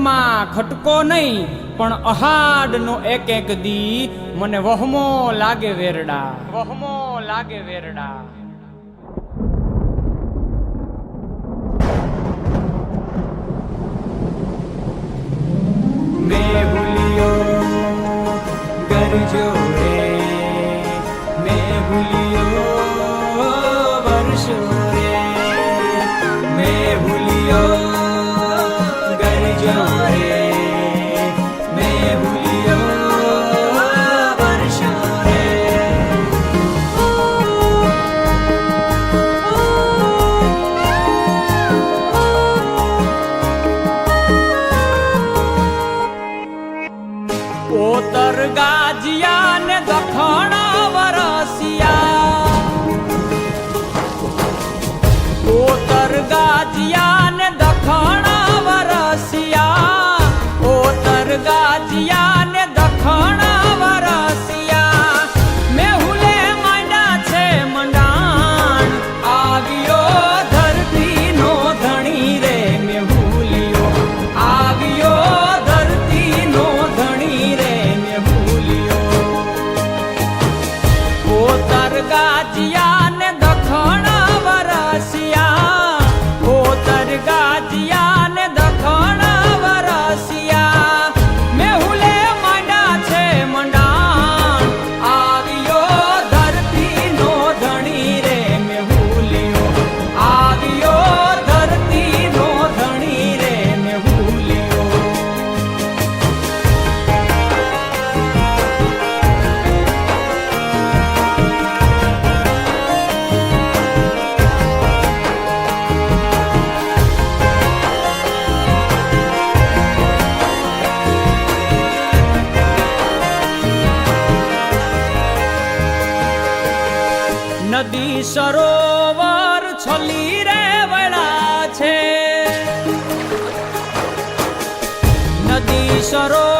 મનમાં ખટકો નહીં, પણ અહાડનો એક એક દી મને વહમો લાગે વેરડા, વહમો લાગે વેરડા. મેં ભૂલ્યો ગરજો રે, મેં ભૂલ્યો વર્ષો રે, મેં ભૂલ્યો ગરજો રે, મેં ભૂલ્યો વર્ષો રે. ઉત્તર ગાજિયા ને દખણ વરસિયા, ઉત્તર ગાજિયા ને દખણ વરસિયા, ઉત્તર ગાજિયા ને દખણ વરસિયા. મેહુલે માંડ્યા છે મંડાણ, આવ્યો ધરતી નો ધણી રે, મેહુલિયો આવ્યો ધરતી નો ધણી રે, મેહુલિયો. ઉત્તર ગાજિયા ને દખણ વરસિયા, ઉત્તર ગાજિયા ને દખણ વરસિયા. મેહુલે માંડ્યા છે મંડાણ, આવ્યો ધરતી નો ધણી રે, મેહુલિયો આવ્યો ધરતી નો ધણી રે, મેહુલિયો. નદી સરોવર છલી રે વળા છે, નદી સરોવર